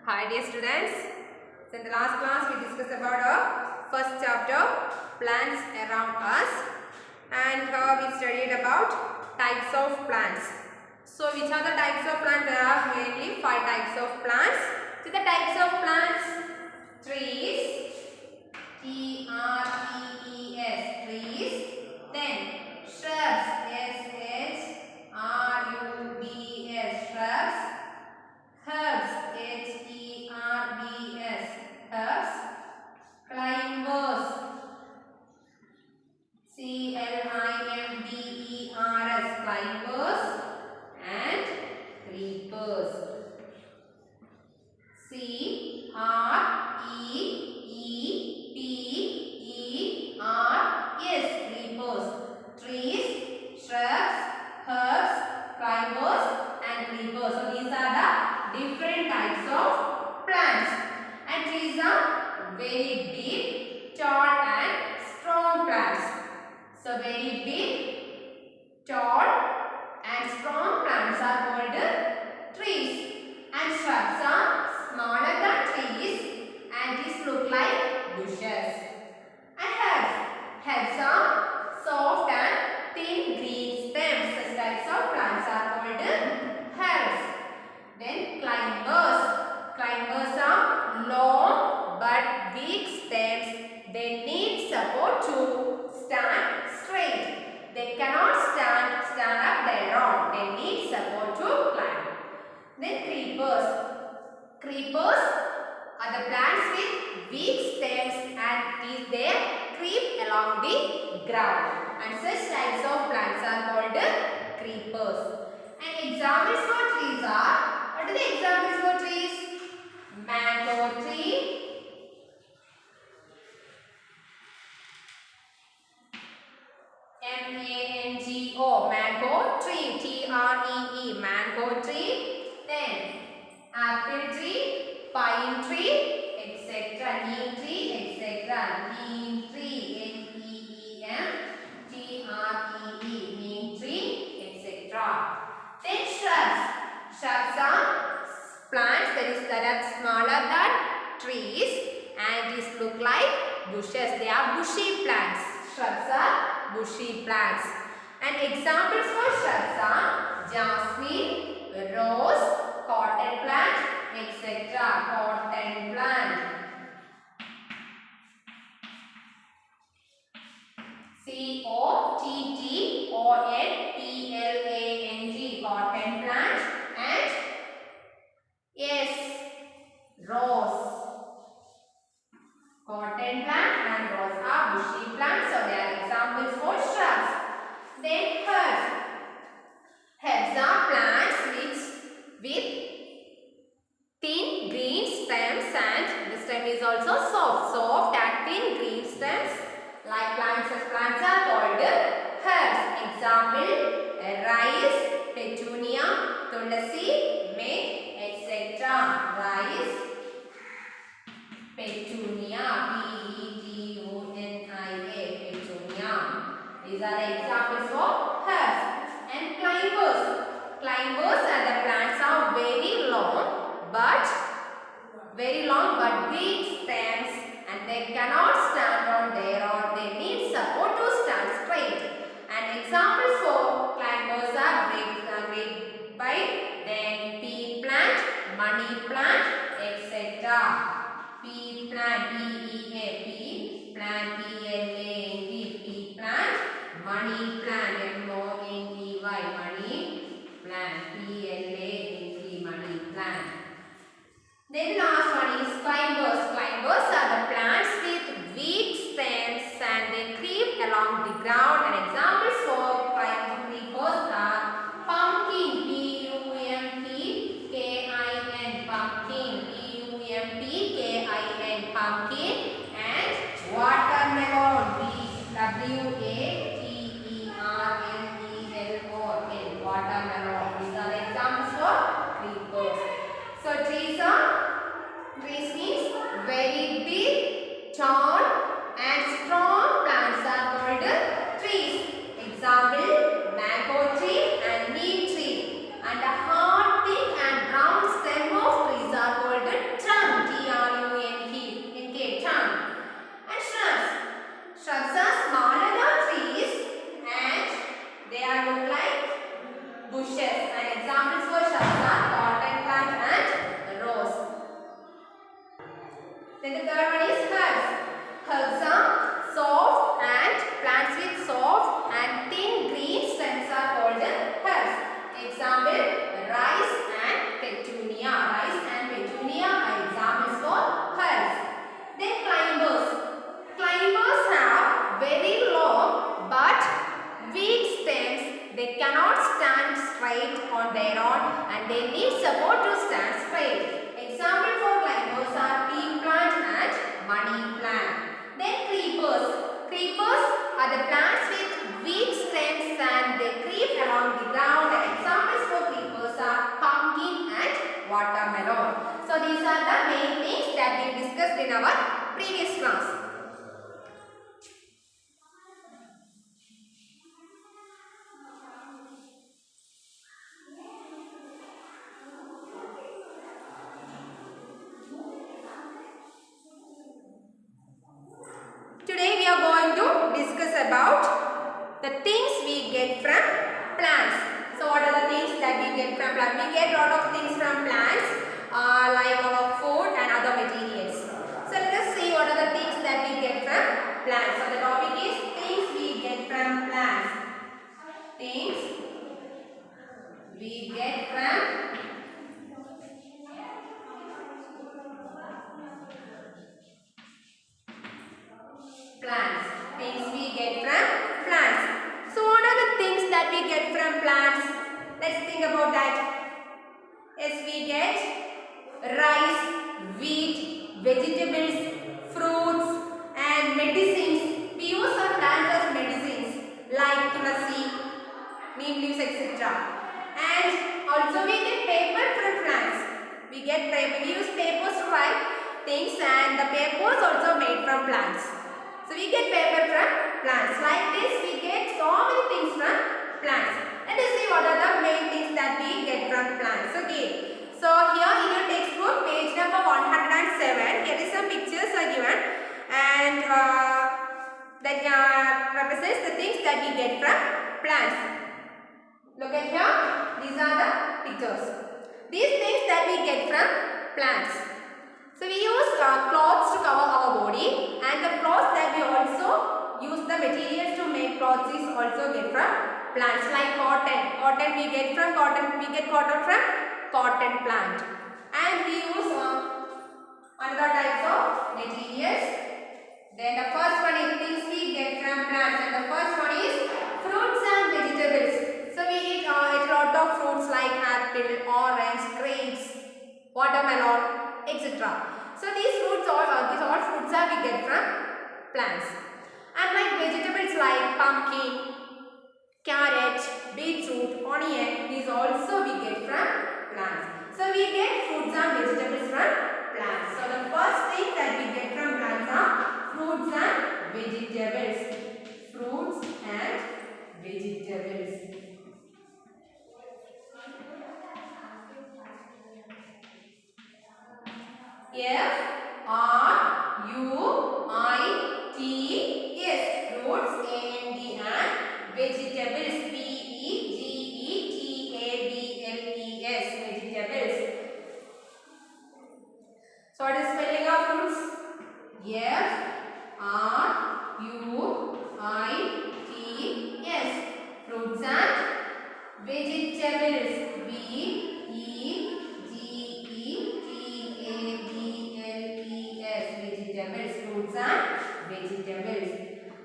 Hi dear students. So in the last class we discussed about our first chapter, plants around us, and we studied about types of plants. So which are the types of plants? There are mainly 5 types of plants. So the types of plants: trees, T-R-E-E-S, trees. Then shrubs, S-H-R-U-B-S, shrubs. Herbs, H-E-R-B-S, herbs. Climbers, C-L-I-M-B-E-R-S, climbers. And creepers, C-R-E-E-P-E-R-S, creepers. Trees, shrubs, herbs, climbers and creepers. So these are the different types of plants, and trees are very big, tall and strong plants. So very big, tall and strong plants are called trees, and shrubs are smaller than trees and these look like bushes. And herbs are soft and thin green stems. Such types of plants are called herbs. Then climbers are long but weak stems. They need support to stand straight. They cannot stand up their own. They need support to climb. Then creepers are the plants with weak stems and they creep along the ground. And such types of plants are called creepers. And examples for trees are, what are the examples for trees? Mango tree, M-A-N-G-O, mango tree, T-R-E-E, mango tree. Then apple tree, pine tree, etc. Neem tree, etc. Neem tree, N-E-E-M-T-R-E-E, neem tree, etc. Then shrubs are plants that are smaller than trees and these look like bushes. They are bushy plants. Shrubs are bushy plants. And examples for shrubs are jasmine, rose, cotton plant, etc. Cotton plant. C-O-T-T-O-N-P-L-A-N-G, cotton plant. And yes, rose. Cotton plant and rose are bushy plants. So they are examples for shrubs. Then herbs. Herbs are plants with thin green stems, and the stem is also soft and thin green stems. Like plants, such plants are called herbs. Example: rice, petunia, tulasi, mint, etc. Rice, petunia, P-E-T-U-N-I-A, petunia. These are the examples for herbs. And climbers are the plants are very long but weak stems, and they cannot stand on their own. They need support to stand straight. And examples for climbers are grapevine, then pea plant, money plant, etc. Pea plant, P-E-A, pea plant, P-L-A-N-T, pea plant. Money plant, M-O-N-E-Y, money plant, P-L-A-N-T, money plant. Then last one is climbers. Climbers are the plants with weak stems and they creep along the ground. And examples for creepers are pumpkin, P-U-M-P-K-I-N, pumpkin, P-U-M-P-K-I-N, pumpkin. in our previous class. Today we are going to discuss about the things we get from plants. So what are the things that we get from plants? We get a lot of things from plants like our food and other materials. So let us see what are the things that we get from plants. So the topic is things we get from plants. Things we get from plants. Things we get from plants. So what are the things that we get from plants? Let's think about that. Yes, we get rice, wheat, vegetables, fruits and medicines. We use some plants as medicines like tulasi, neem leaves, etc. And also we get paper from plants. We get paper. We use papers to write things and the papers also made from plants. So we get paper from plants. Like this we get so many things from plants. Let us see what are the main things that we get from plants. Okay. So here in your textbook page number 107 here is some pictures are given and that represents the things that we get from plants. Look at here. These are the pictures. These things that we get from plants. So we use cloths to cover our body and the cloths that we also use the materials to make clothes is also get from plants like cotton. Cotton we get cotton from cotton plant. And we use another types of materials. Then the first one is things we get from plants and the first one is fruits and vegetables. So we eat a lot of fruits like apple, orange, grapes, watermelon, etc. So these fruits all fruits are we get from plants. And like vegetables like pumpkin, carrot, beetroot, onion, these also we get from plants. So we get fruits and vegetables from plants. So the first thing that we get from plants are fruits and vegetables. Fruits and vegetables. F-R-U-I-T-S. Fruits A-N-D and vegetables V-E-G-E-T-A-B-L-E-S. Vegetables. So what is spelling of fruits? F-R-U-I-T-S. Fruits and vegetables V-E-G-E-T-A-B-L-E-S. Vegetables, fruits and vegetables.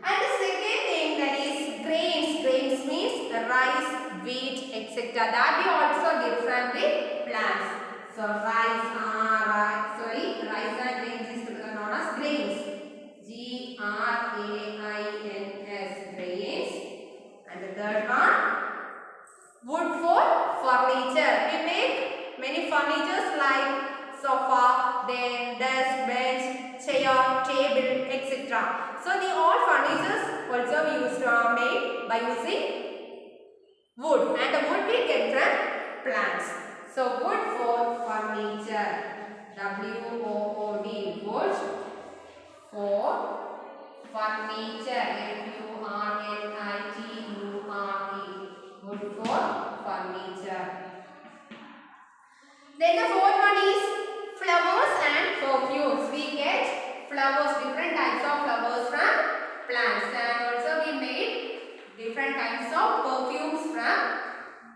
And the second thing that is grains. Grains means rice, wheat, etc. That we also get from the plants. So rice and grains is known as grains. G-R-A-I-N-S. Grains. And the third one, wood for furniture. We make many furnitures like sofa, then desk, bench, chair, table, etc. So the all furnitures also we used to made by using wood, and the wood we get from plants. So wood for furniture. W-O-O-D. Wood for furniture. F-U-R-N-I-T-U-R-E. Wood for furniture. Then the fourth one is flowers and perfumes. We get flowers, different types of flowers from plants, and also we made different kinds of perfumes from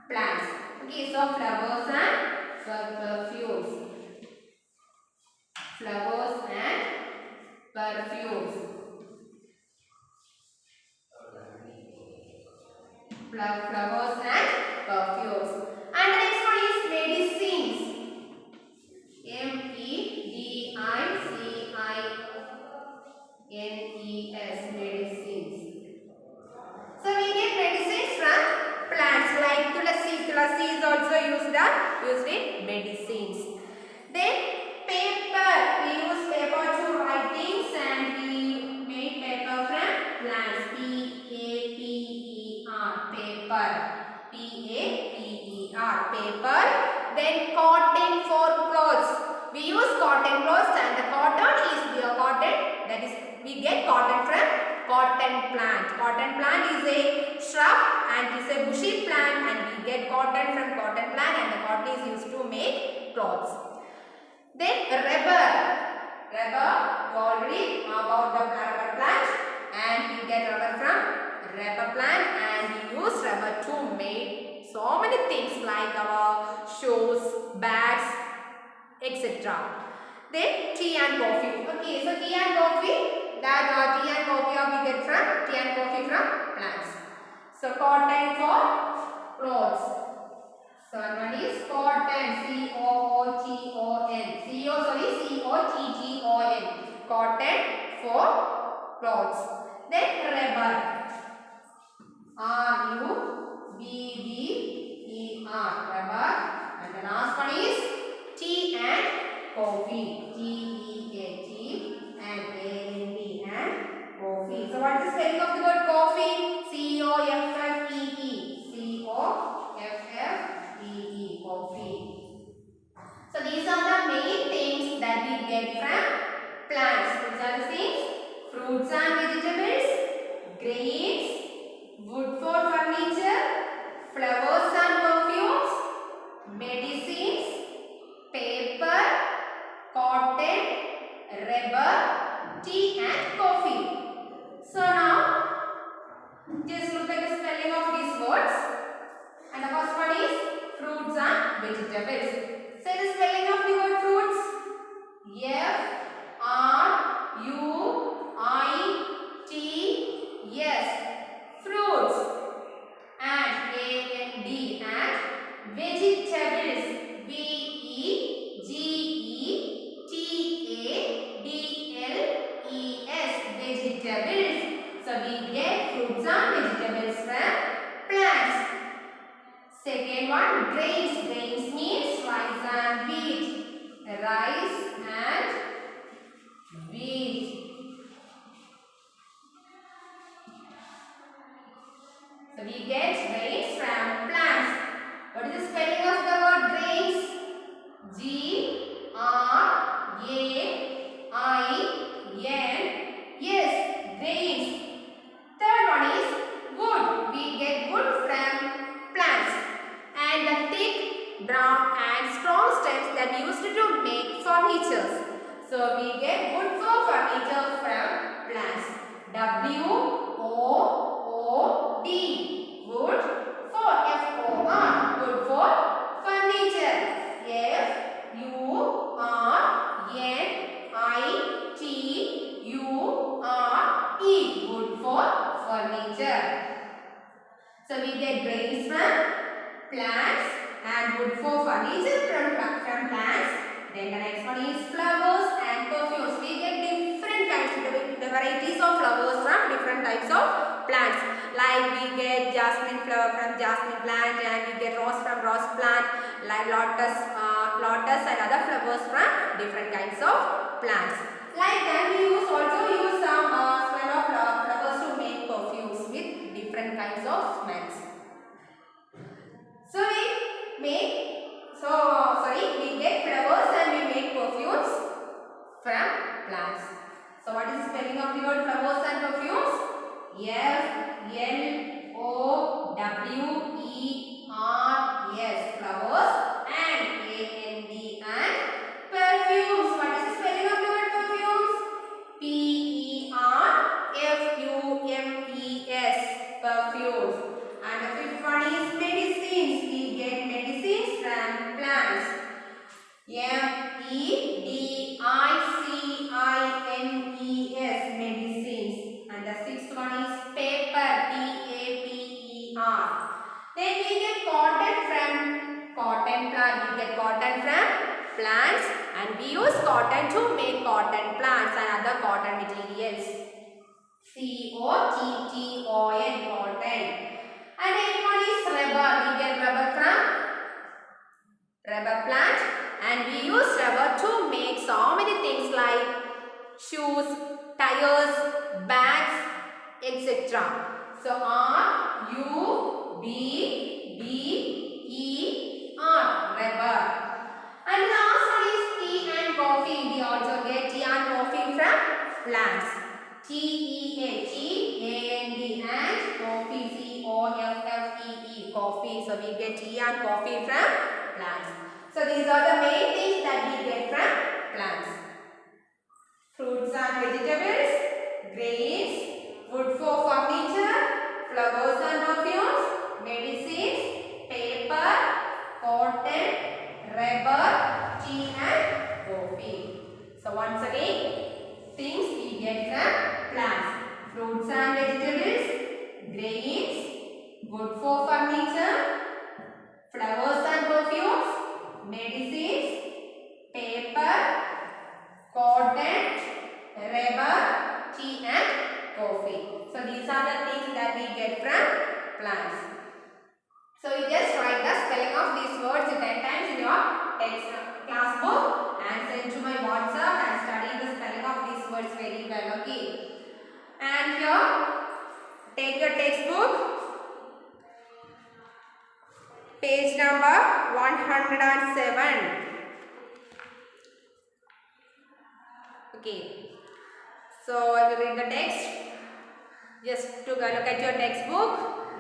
plants. Okay, so flowers and perfumes. Flowers and perfumes. Flowers and perfumes. And the next one is medicines. M-E-D-I-C-I-N-E-S. Medicines. So we get medicines from plants like tulasi. Tulasi is also used in medicines. Then paper. We use paper to We get cotton from cotton plant. Cotton plant is a shrub and it is a bushy plant, and we get cotton from cotton plant, and the cotton is used to make clothes. Then rubber. Rubber, you already know about the rubber plant, and we get rubber from rubber plant, and we use rubber to make so many things like our shoes, bags, etc. Then tea and coffee. Okay, so tea and coffee, that tea and coffee we get from tea and coffee from plants. So cotton for clothes. So one is cotton, C-O-O-T-O-N. C-O-T-T-O-N. Cotton for clothes. Then rubber. R-U-B-B-E-R. Rubber. And the last one is tea and coffee. T-E-A-T and A-N-D and coffee. So what is the spelling of the word coffee? C-O-F-F-E-E. C-O-F-F-E-E. Coffee. So these are the main things that we get from plants. Which are the things? Fruits and vegetables, grains, wood for furniture, flowers and perfumes, medicines, paper, cotton, rubber, tea and coffee. So now, just look at the spelling of these words. And the first one is fruits and vegetables. Say the spelling of the word fruits. F-R-U-I-T-S. Fruits. And A-N-D. And vegetables. V-E-G-E-T-A-B-L-E-S. Vegetables. So we get fruits and vegetables from plants. Second one, grains. Grains means rice and wheat. Rice and wheat. So we get grains from plants. What is the spelling of the word grains? G-R-A-I-N-S. Grains. Third one is wood. We get wood from plants. And the thick, brown and strong stems that used to make furniture. So we get wood for furniture from plants. W-O-O-D. Wood for F-O-R. Wood for furniture. F-U-R-N-I-T-U-R-E. Wood for furniture. So we get grains from plants and wood for furniture from plants. Then the next one is flowers and perfumes. We get different kinds of the varieties of flowers from different types of plants. Like we get jasmine flower from jasmine plant, and we get rose from rose plant, like lotus and other flowers from different kinds of plants. Like that, we also use some smell of flowers to make perfumes with different kinds of smells. So we get flowers and we make perfumes from plants. So what is the spelling of the word flowers and perfumes? F-L-O-W-E-R-S. Flowers and A-N-D and perfumes. What is the spelling of the word perfumes? P-E-R-F-U-M-E-S. Perfumes. And the fifth one is medicines. We get medicines from plants. M-E-D-I-C-I-N-E-S. Medicines. And the sixth one is paper. P-A-P-E-R. Then we get cotton from cotton plant. We get cotton from plants, and we use cotton to make cotton plants and other cotton materials. C-O-T-T-O-N. Cotton. And the eighth one is rubber. We get rubber from rubber plant, and we use rubber to make so many things like shoes, tires, bags, etc. So R-U-B-B-E-R. Rubber. And the last one is tea and coffee. We also get tea and coffee from plants. T-E-A-T-A-N-D and coffee, C-O-F-F-E-E, coffee. So we get tea and coffee from plants. So these are the main things that we get from plants. Fruits and vegetables, grains, wood for furniture, flowers and perfumes, medicines, paper, cotton, rubber, tea and coffee. So once again, things we get from plants. Fruits and vegetables, grains, wood for furniture, flowers and perfumes, medicines, paper, cotton, rubber, tea and coffee. So these are the things that we get from plants. So you just write the spelling of these words 10 times in your text class book and send to my WhatsApp and study the spelling of these words very well. Okay. And here, take your textbook, page number 107. Okay. So I will read the text. Just to look at your textbook,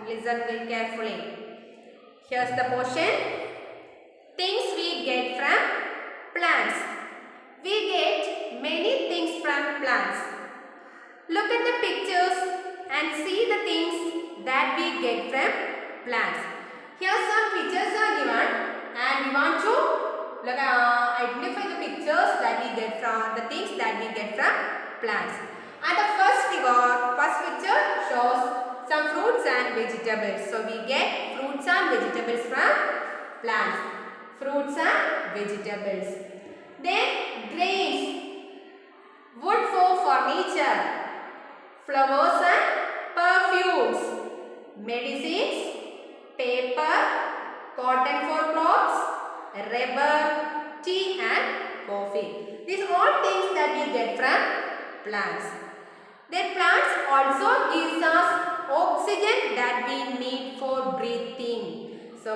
listen very carefully. Here's the portion. Things we get from plants. We get many things from plants. Look at the pictures and see the things that we get from plants. Here some pictures are given and we want to identify the pictures that we get from the things that we get from plants. And the first picture shows some fruits and vegetables. So we get fruits and vegetables from plants. Fruits and vegetables. Then grains, wood for furniture, flowers and perfumes, medicines, paper, cotton for clothes, rubber, tea and coffee. These are all things that we get from plants. Then plants also gives us oxygen that we need for breathing. So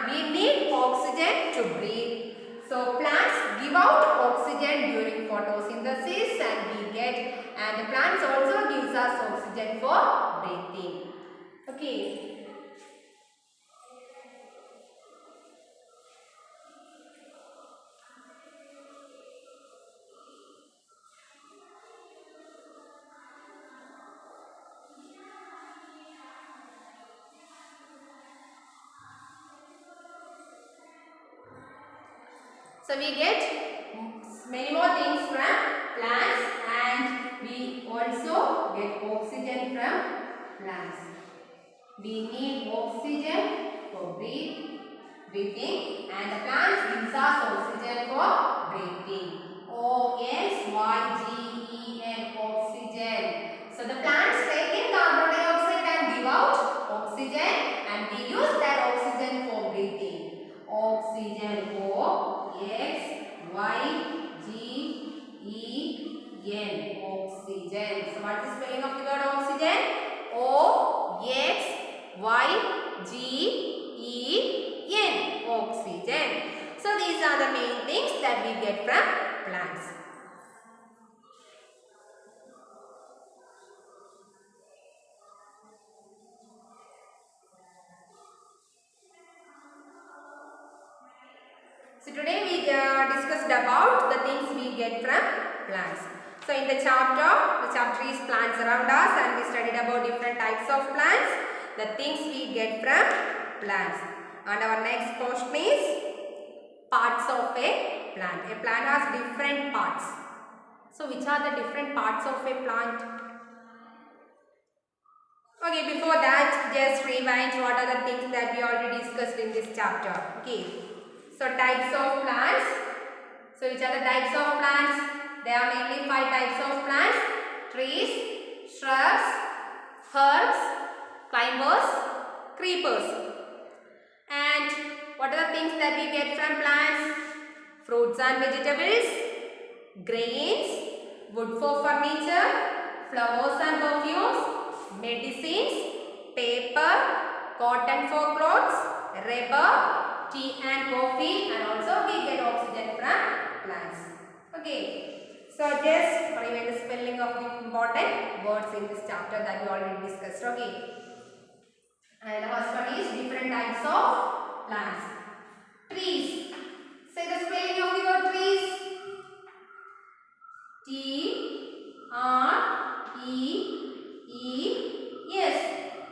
we need oxygen to breathe. So plants give out oxygen during photosynthesis and the plants also gives us oxygen for breathing. Okay. So we get many more things from plants and we also get oxygen from plants. We need oxygen for breathing and the plants gives us oxygen for breathing. O-X-Y-G-E-N, oxygen. So the plants take in carbon dioxide and give out oxygen and we use that oxygen for breathing. Oxygen, O-X-Y-G-E-N, oxygen. So what is the spelling of the word oxygen? O-X-Y-G-E-N, oxygen. So these are the main things that we get from plants. So today we discussed about the things we get from plants. So in the chapter is plants around us and we studied about different types of plants, the things we get from plants. And our next portion is parts of a plant. A plant has different parts. So which are the different parts of a plant? Okay, before that just rewind what are the things that we already discussed in this chapter. Okay. So types of plants. So which are the types of plants? There are mainly 5 types of plants. Trees, shrubs, herbs, climbers, creepers. And what are the things that we get from plants? Fruits and vegetables, grains, wood for furniture, flowers and perfumes, medicines, paper, cotton for clothes, rubber, tea and coffee, and also we get oxygen from plants. Okay. So just revise the spelling of the important words in this chapter that we already discussed. Okay. And the first one is different types of plants. Trees. Say the spelling of the word trees. T-R-E-E-S.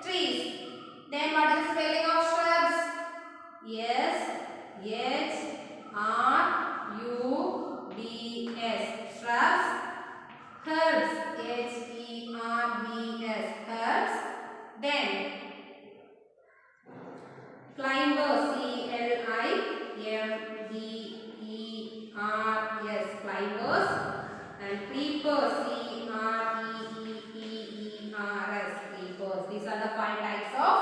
Trees. Then what is the spelling of shrubs? Yes. H-R-U-B-S. Shrubs. Herbs. H-E-R-B-S. Herbs. Then climbers. C-L-I-M-B-E-R-S. Climbers. And creepers. C-R-E-E-P-E-R-S. Creepers. These are the 5 types of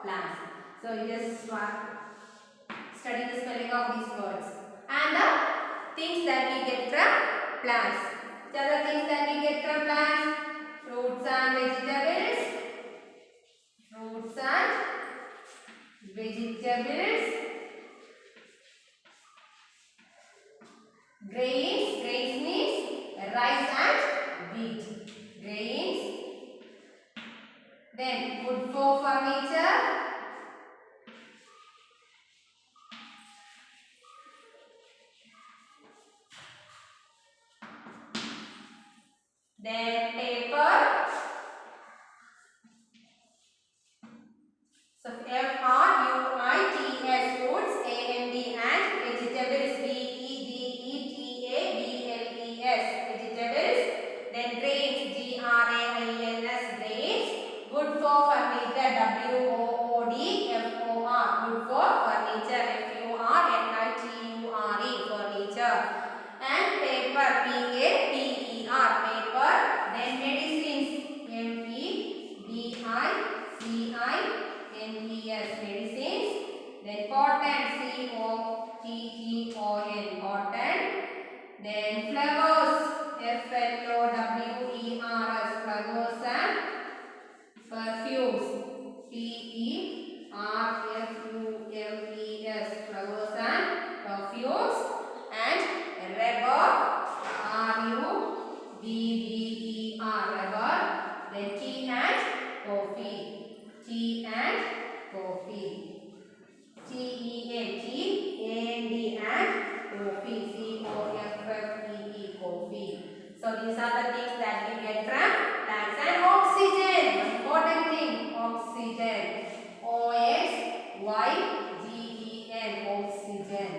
plants. So you just study the spelling of these words. And the things that we get from plants. What are the things that we get from plants? Fruits and vegetables. Fruits and vegetables. Grains. Grains means rice and wheat. Grains. Then wood for furniture. Then paper. So F-R-U-I-T-S. Fruits. A-N-D. And vegetables. V-E-G-E-T-A-B-L-E-S. Vegetables. Then grains. G-R-A-I-N-S. Grains. Wood for furniture. W-O-O-D-F-O-R. Wood for furniture. F-U-R-N-I-T-U-R-E. Furniture. And paper. P-A-P-E-R. Paper. Then medicines. M-E-D-I-C-I-N-E-S. Medicines. Then cotton. C-O-T-T-O-N. Cotton. Then flowers. F-L-O-W-E-R-S. Flowers and perfumes. P-E-R-F-U-M-E-S. Flowers and perfumes. And rubber. R-U-B-B-E-R. Rubber. Then tea and coffee. Tea and coffee. T-E-A-T, A-N-D and coffee. C-O-F-F-E-E. Coffee. So these are the things that we get from plants. And oxygen. Important thing. Oxygen. O-X-Y-G-E-N. Oxygen.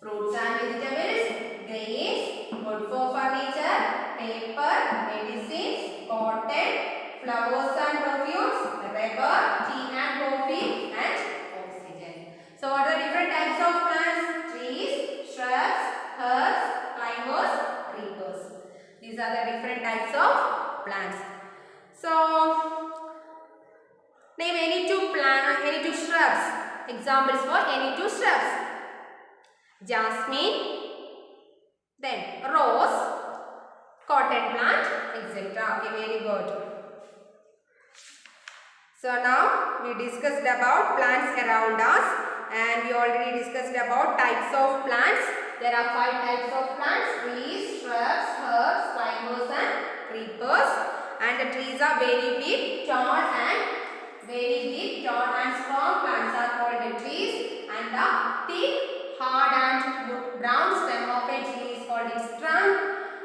Fruits and vegetables. Grains. Wood for furniture. Paper. Medicines. Cotton. Flowers and perfumes. Rubber. Tea and coffee. And oxygen. So what are different types of plants? Trees, shrubs, herbs, climbers, creepers. These are the different types of plants. So name any two shrubs. Examples for any two shrubs. Jasmine, then rose, cotton plant, etc. Okay, very good. So now we discussed about plants around us, and we already discussed about types of plants. There are 5 types of plants: trees, shrubs, herbs, climbers and creepers. And the trees are very big, tall and strong plants are called the trees. And the thick, hard and brown stem of a tree is called its trunk.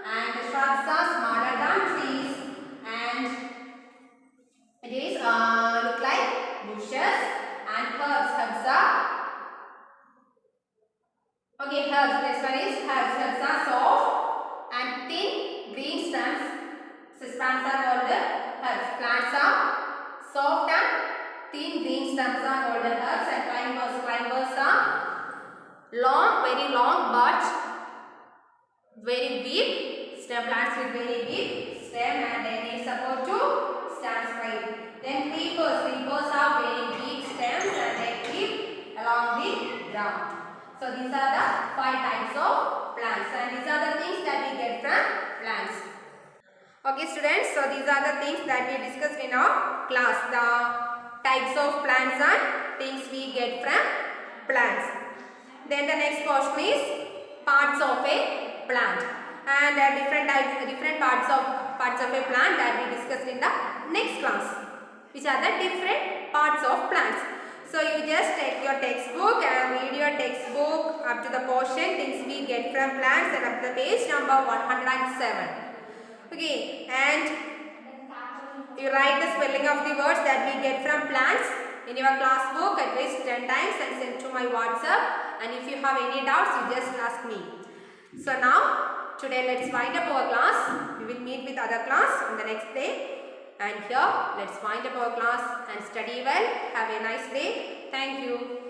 And the shrubs are smaller than trees, and it is look like bushes. And herbs are okay. Next one is herbs. Herbs are soft and thin green stems. Plants are called the herbs. Plants are soft and thin green stems are called the herbs. And climbers are very long but very big stem. Plants with very big stem, and they need support to stand straight. Then creepers are very big stems and they keep along the ground. So these are the 5 types of plants, and these are the things that we get from plants. Okay students, so these are the things that we discussed in our class. The types of plants and things we get from plants. Then the next portion is parts of a plant. and different parts of a plant that we discussed in the next class, which are the different parts of plants. So you just take your textbook and read your textbook up to the portion things we get from plants and up to the page number 107. Okay, and you write the spelling of the words that we get from plants in your class book at least 10 times and send to my WhatsApp. And if you have any doubts, you just ask me. So now, today let's wind up our class. We will meet with other class on the next day. And here, let's wind up our class and study well. Have a nice day. Thank you.